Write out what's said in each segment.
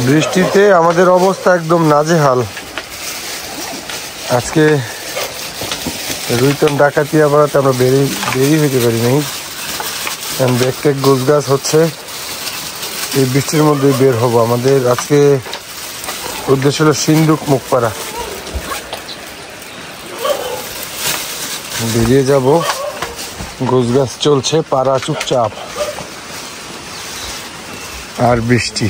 বৃষ্টিতে আমাদের অবস্থা একদম নাজেহাল। আজকে রুইতম ডাকাতিয়া পাড়াতে আমরা দেরি হইতে পারি নাই, কারণ ব্যাগ ট্যাগ গোছগাছ হচ্ছে। এই বৃষ্টির মধ্যে বের হব। আমাদের আজকে উদ্দেশ্য হলো সিন্ধুক মুখপাড়া, বেরিয়ে যাব। গোছগাছ চলছে, পাড়া চুপচাপ, আর বৃষ্টি।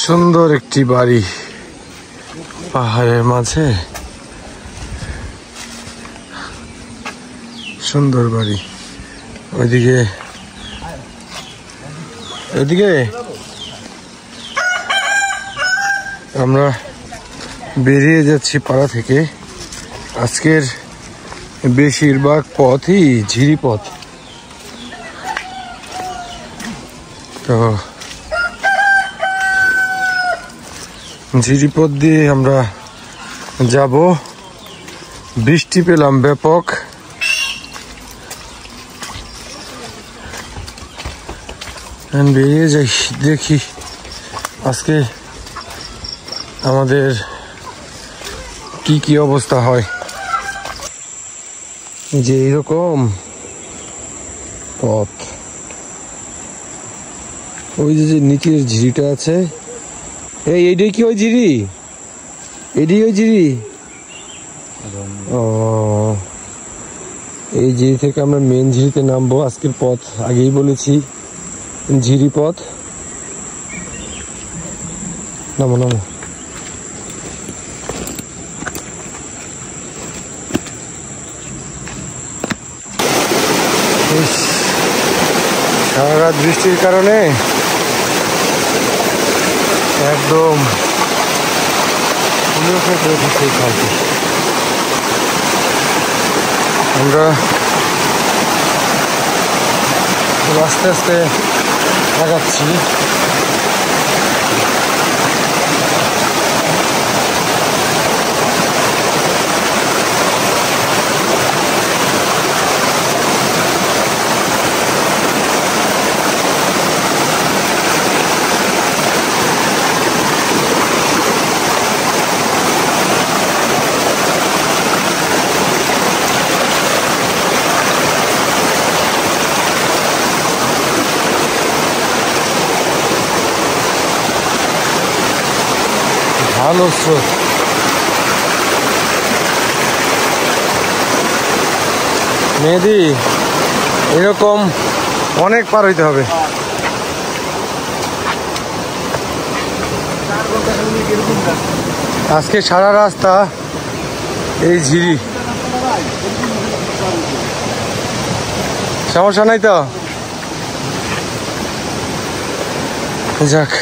সুন্দর একটি বাড়ি পাহাড়ের মাঝে, সুন্দর বাড়ি। ওইদিকে আমরা বেরিয়ে যাচ্ছি পাড়া থেকে। আজকের বেশিরভাগ পথই ঝিরি পথ, তো ঝিরি পথ দিয়ে আমরা যাব। বৃষ্টি পেলাম ব্যাপক। বেরিয়ে যাই, দেখি আজকে আমাদের কি অবস্থা হয়। যে এরকম পথ, ওই যে নিচের ঝিরিটা আছে, এইটাই কি ওই ঝিরি? এটাই ওই ঝিরি? ও, এই ঝিরি থেকে আমরা মেন ঝিরিতে নামবো। আজকের পথ আগেই বলেছি, ঝিরি পথ। নামো নামো। সারা রাত বৃষ্টির কারণে একদম আমরা আস্তে আস্তে আগাচ্ছি। ভালো স্রোত। মেহেদি, এরকম অনেক পার হইতে হবে। আজকে সারা রাস্তা এই ঝিরি, সমস্যা নাই তো? যাক,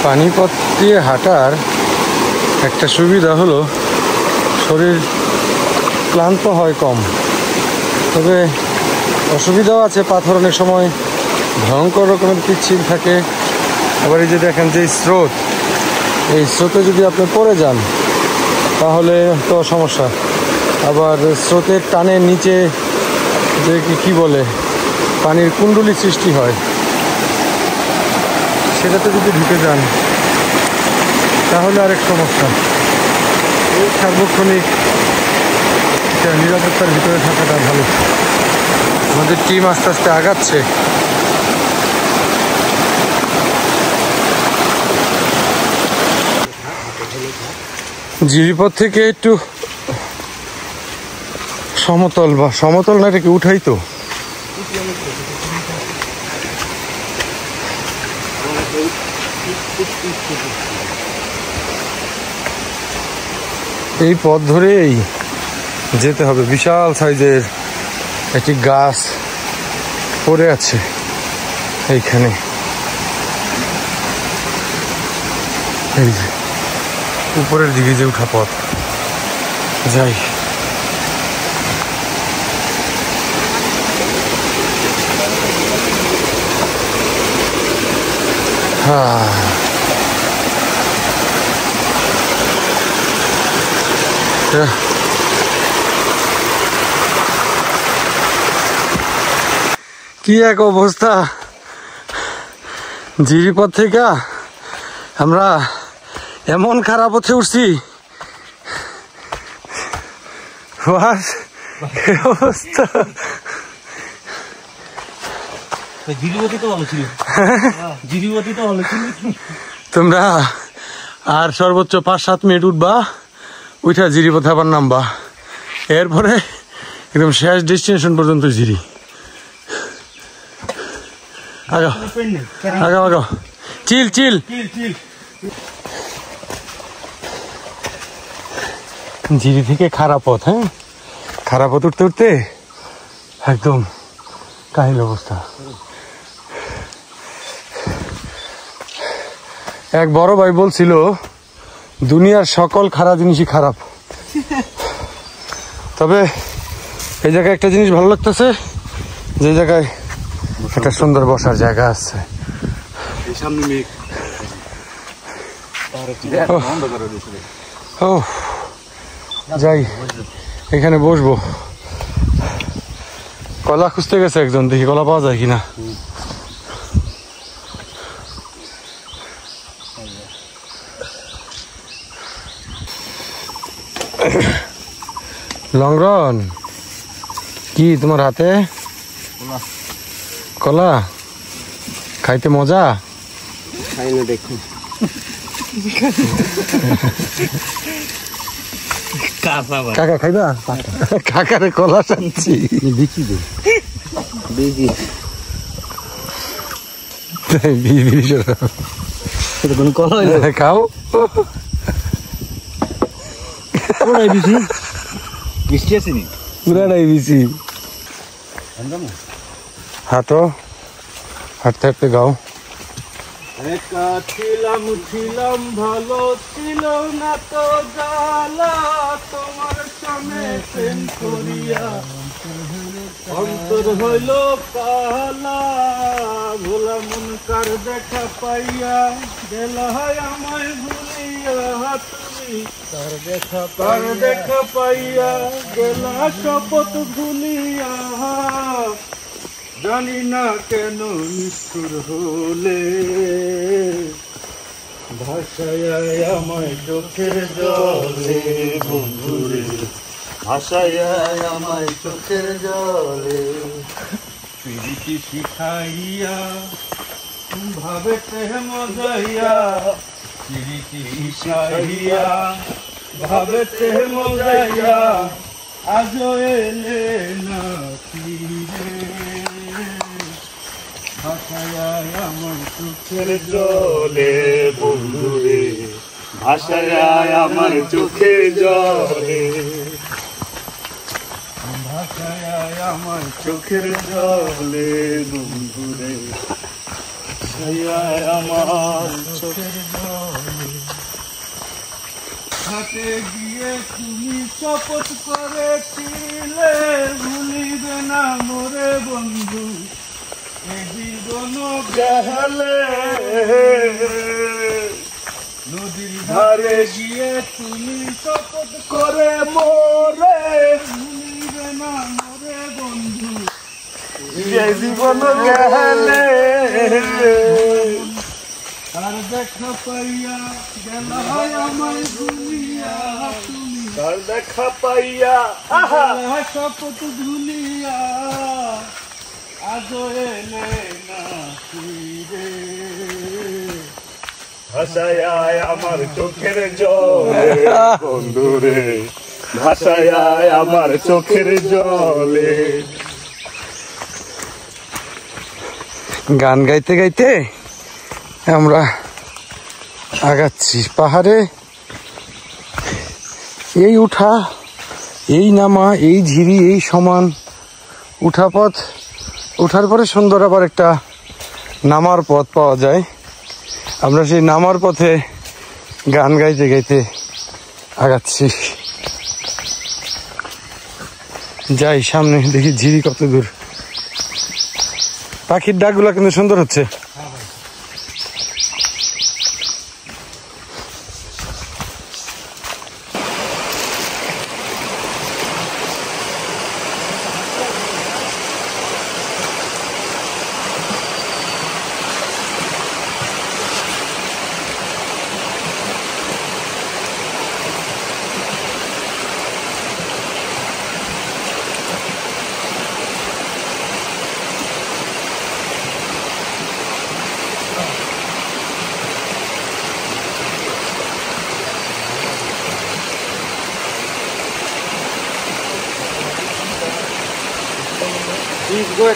পানিপথ দিয়ে হাঁটার একটা সুবিধা হলো শরীর ক্লান্ত হয় কম, তবে অসুবিধাও আছে। পাথর অনেক সময় ভয়ঙ্কর রকমের পিচ্ছিল থাকে। আবার এই যে দেখেন যে স্রোত, এই স্রোতে যদি আপনি পড়ে যান তাহলে তো সমস্যা। আবার স্রোতের টানে নিচে যে কি বলে পানির কুণ্ডলী সৃষ্টি হয়, সেটাতে যদি ঢুকে যান তাহলে আরেক সমস্যা। এই সার্বক্ষণিক নিরাপত্তার ভিতরে থাকাটা ভালো। আমাদের টিম আস্তে আস্তে আগাচ্ছে। জিরিপথ থেকে একটু সমতল, বা সমতল না, এটাকে উঠাই তো। এই পথ ধরেই যেতে হবে। বিশাল সাইজের একটি গাছ পড়ে আছে এইখানে। এই যে উপরের দিকে যে উঠা পথ, যাই। কি এক অবস্থা! জিরিপথ থেকে আমরা এমন খারাপ পথে উঠছি, অবস্থা। তোমরা আর সর্বোচ্চ 5-7 মিনিট উঠবা, উঠা জিরিপথে আবার নামবা, এরপরে একদম শেষ ডেস্টিনেশন পর্যন্ত জিরি। আগাও আগাও আগাও, চিল চিল। জিরি থেকে খারাপ পথ, হ্যাঁ, খারাপ পথ উঠতে উঠতে একদম কাহিল অবস্থা। এক বড় ভাই বলছিল দুনিয়ার সকল খারাপ জিনিসই খারাপ, তবে এই জায়গায় একটা জিনিস ভালো লাগতেছে, যে জায়গায় একটা সুন্দর বসার জায়গা আছে। ও যাই, এখানে বসবো। কলা খুঁজতে গেছে একজন, দেখি কলা পাওয়া যায় কিনা। লংরন কি তোমার হাতে? কলা খাইতে মজা? খাই না, দেখুন। কাকা খাইবা? কাকারে কলা চাচ্ছি। খাও। মিষ্টি আছে নি? পুরাটাই বিচি। হাঁটো, হাঁটতে হাঁটতে গাও। একা ছিলাম ছিলাম ভালো, ছিল না তো জ্বালা, তোমার সামনে প্রেম করিয়া অন্তর হইল কালা, ভোলা মন কার দেখা পাইয়া গেলা আমায় ভুলিয়া, তুমি তার দেখা পাইয়া গেলা শপথ ভুলিয়া, জানি না কেন নিষ্ঠুর হলে, ভাষায় আমায় চোখের জলে বন্ধুরে, ভাষায় আমায় চোখের জলে, প্রীতি শিখাইয়া ভাবে প্রেম মজাইয়া, প্রীতি শিখাইয়া ভাবে প্রেম মজাইয়া, আজও এলে না ফিরে, ভাষায় আমার চোখের জলে বন্ধুরে, ভাষায় আমার চোখের জলে, ভাষায় আমার চোখের জলে বন্ধুরে, ভাষায় আমার চোখের জলে। হাতে গিয়ে তুমি শপথ করেছিলে, ভুলিবে না মোরে বন্ধু জীবন গেলে, নদীর ধারে গিয়ে তুমি শপথ করে মোরে, ভুলিবে না মোরে বন্ধু জীবন গেলে, তার দেখা পাইয়া গেল আমায় দুনিয়া তুমি, তার দেখা পাইয়া শপথ দুনিয়া আজও এলে না ফিরে। ভাষায় আমার চোখের জলে বন্ধুরে, ভাষায় আমার চোখের জলে। গান গাইতে গাইতে আমরা আগাচ্ছি পাহাড়ে। এই উঠা, এই নামা, এই ঝিরি, এই সমান উঠা পথ, উঠার পরে সুন্দর আবার একটা নামার পথ পাওয়া যায়। আমরা সেই নামার পথে গান গাইতে গাইতে আগাচ্ছি। যাই সামনে, দেখি ঝিরি কত দূর। পাখির ডাকগুলো কিন্তু সুন্দর হচ্ছে।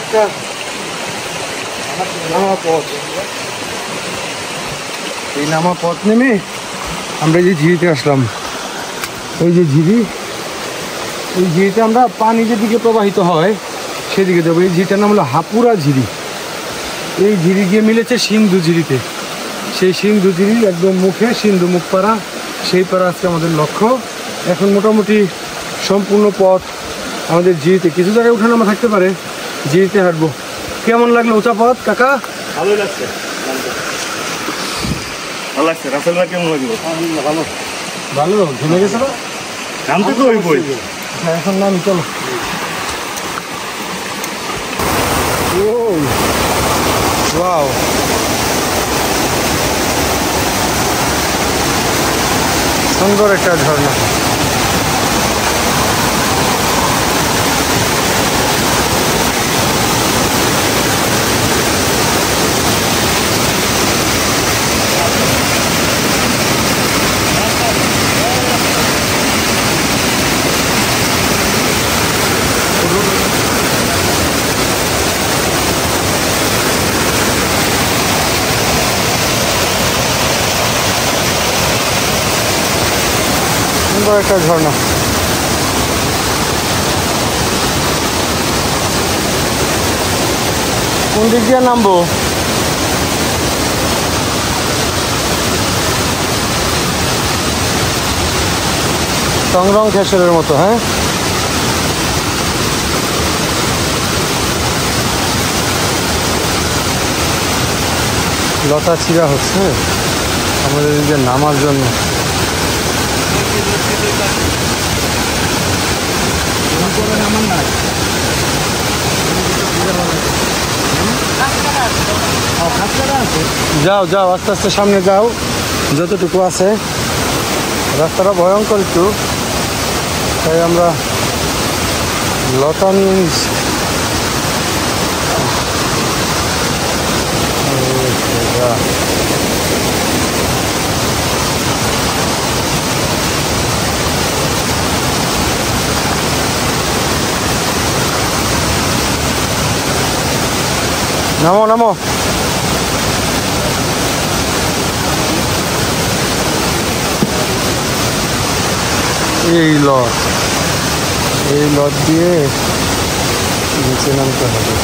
একটা নামা পথ, এই নামা পথ নেমে আমরা যে ঝিরিতে আসলাম, ওই যে ঝিরি, এই ঝিরিতে আমরা পানি যেদিকে প্রবাহিত হয় সেদিকে যাবো। এই ঝিরিটার নাম হলো হাপুরা ঝিরি। এই ঝিরি গিয়ে মিলেছে সিন্ধু ঝিরিতে। সেই সিন্ধু ঝিরির একদম মুখে সিন্ধু মুখ পাড়া, সেই পাড়া আজকে আমাদের লক্ষ্য। এখন মোটামুটি সম্পূর্ণ পথ আমাদের ঝিরিতে, কিছু জায়গায় উঠানামা থাকতে পারে, ঝিরিতে হাঁটবো। কেমন লাগলো উঁচা পথ কাকা? ভালোই লাগছে, ভালো লাগছে। রাসেল ভাই কেমন লাগলো? ভালো ভালো ঘুমে গেছে না? নামতে তো ওই বই। এখন নামি, চলো। ওয়াও, সুন্দর একটা ঝর্ণা। সুন্দর একটা ঝর্ণা। কোন দিক দিয়ে নামবো? সংরং খেসরের মতো, হ্যাঁ। লতা চিরা হচ্ছে আমাদের দিকে নামার জন্য। যাও যাও, আস্তে আস্তে সামনে যাও, যতটুকু আছে। রাস্তাটা ভয়ঙ্কর একটু, তাই আমরা লতা নিয়ে নিচ্ছি। নামো নামো। এই লট দিয়ে নিচে নামতে হবে।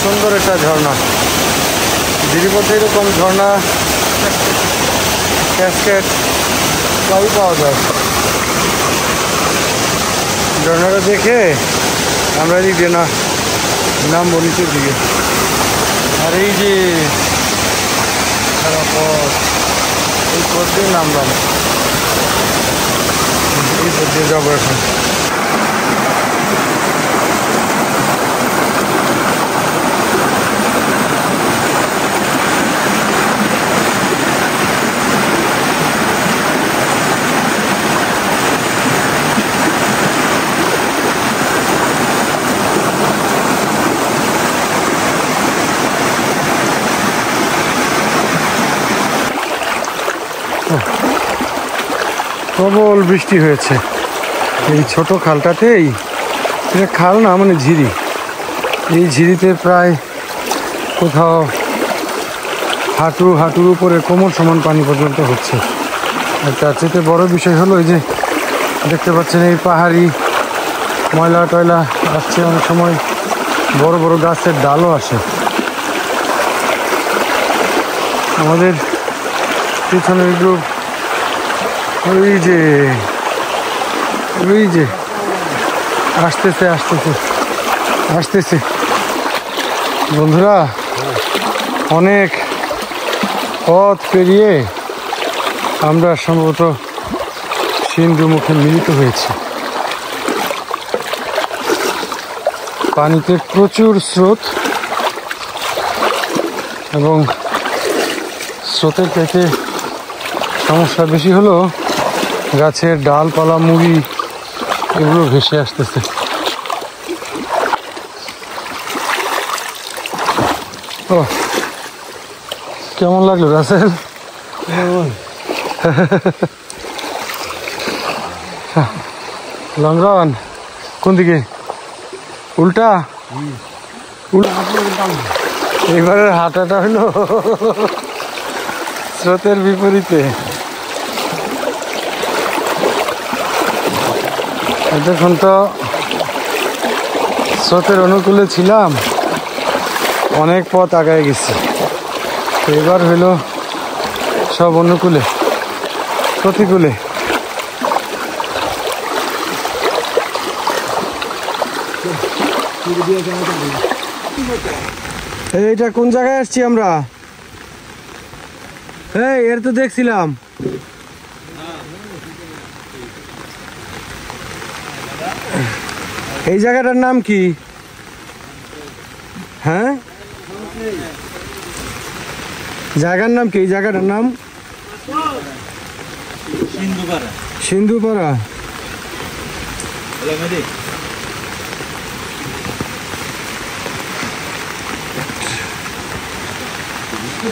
সুন্দর একটা ঝর্ণা। গিরিপথে এরকম ঝর্ণা, ক্যাসকেড সবই পাওয়া যায়। ঝর্ণাটা দেখে আমরা এদিক দিয়ে নামবো নিচের দিকে। আর এই যে সারা পথ, এই পথ দিয়ে নামলাম, এই পথ দিয়ে যাবো এখন। প্রবল বৃষ্টি হয়েছে এই ছোট খালটাতেই। এটা খাল না, মানে ঝিরি। এই ঝিরিতে প্রায় কোথাও হাঁটুর উপরে কোমর সমান পানি পর্যন্ত হচ্ছে। আর তার চেয়ে বড় বিষয় হলো এই যে দেখতে পাচ্ছেন এই পাহাড়ি ময়লা টয়লা আসছে, অনেক সময় বড় বড় গাছের ডালও আসে। আমাদের পিছনের গ্রুপ ওই যে আসতেছে বন্ধুরা। অনেক পথ পেরিয়ে আমরা সম্ভবত সিন্ধু মুখে মিলিত হয়েছি। পানিতে প্রচুর স্রোত, এবং স্রোতের থেকে সমস্যা বেশি হলো গাছের ডালপালা, মুড়ি এগুলো ভেসে আসতেছে। ও কেমন লাগলো রাসেল? লং রান কোন দিকে? উল্টা এবারের হাঁটাটা হলো স্রোতের বিপরীতে। এতক্ষণ তো স্রোতের অনুকূলে ছিলাম, অনেক পথ আগায় গেছি। এবার হইল সব অনুকূলে, প্রতিকূলে। এইটা কোন জায়গায় আসছি আমরা? এই এর তো দেখছিলাম। এই জায়গাটার নাম কি? হ্যাঁ, জায়গার নাম কি? এই জায়গাটার নাম সিন্ধুপাড়া।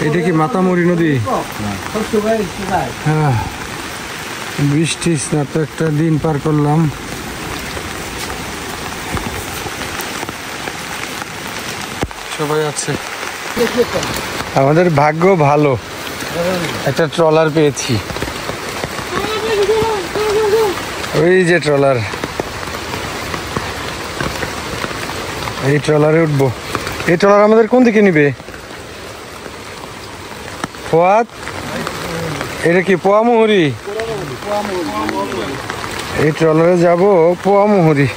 এটা কি মাতামুড়ি নদী? হ্যাঁ, বৃষ্টি স্নাত একটা দিন পার করলাম। সবাই আছে। আমাদের ভাগ্য ভালো, একটা ট্রলার পেয়েছি। ওই যে ট্রলার, এই ট্রলারে উঠবো। এই ট্রলার আমাদের কোন দিকে নিবে? ফোয়াত, এটা কি পোয়ামুহুরি? এই ট্রলারে যাব পোয়ামুহুরি।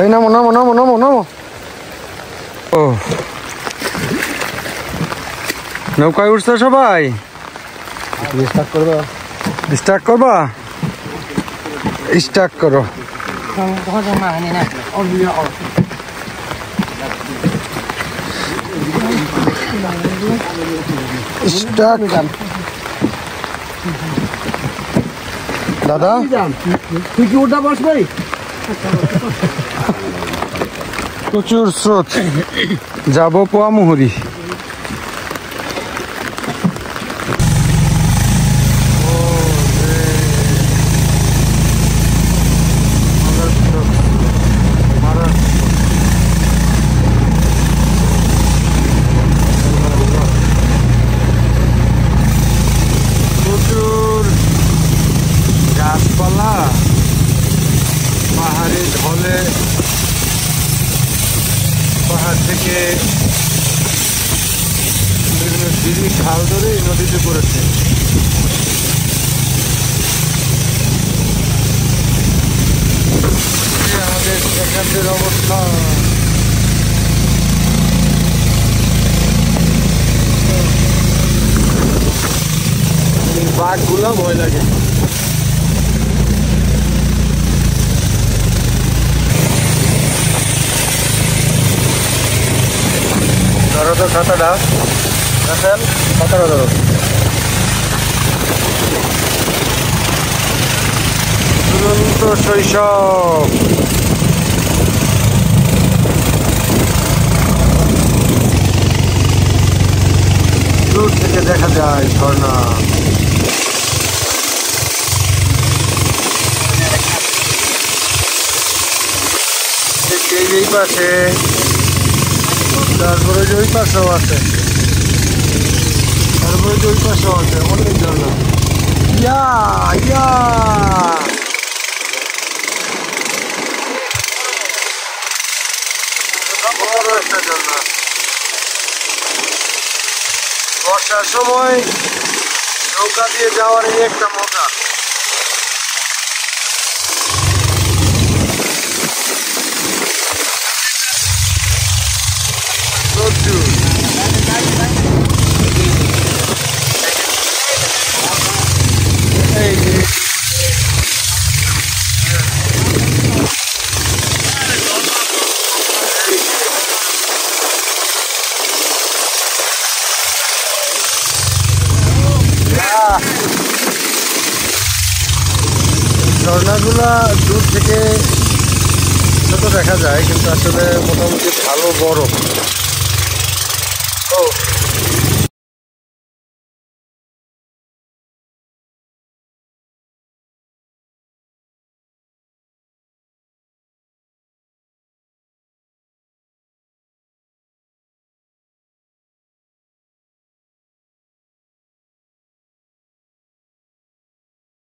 এই নামো নামো নামো নামো নামো। ও নৌকায় উঠছে সবাই? স্টার্ট করবা? স্টার্ট করো। দাদা তুই কি ওটা বসবে? প্রচুর স্রোত, যাবো পোয়ামুহুরি। প্রচুর গাছপালা, পাহাড়ি ঢলে পাহাড় থেকে বিভিন্ন সিঁড়ি খাল ধরে এই নদীতে পড়েছে। আমাদের সেখানকার অবস্থা। বাঘগুলো ভয় লাগে। ধরো তো খাতাটা, রাসেল খাতাটা ধরো। দুরন্ত শৈশব। দূর থেকে দেখা যায় ঝর্ণা। এই পাশে, তারপরে যে ওই পাশেও আছে, তারপরে যে ওই পাশেও আছে অনেক ঝর্ণা। ইয়া ইয়া বড় একটা ঝর্ণা। বর্ষার সময় নৌকা দিয়ে যাওয়ার এই একটা মজা। প্রচুর এই যে ঝর্ণাগুলা দূর থেকে ছোট দেখা যায়, কিন্তু আসলে মোটামুটি ভালো বড়। ও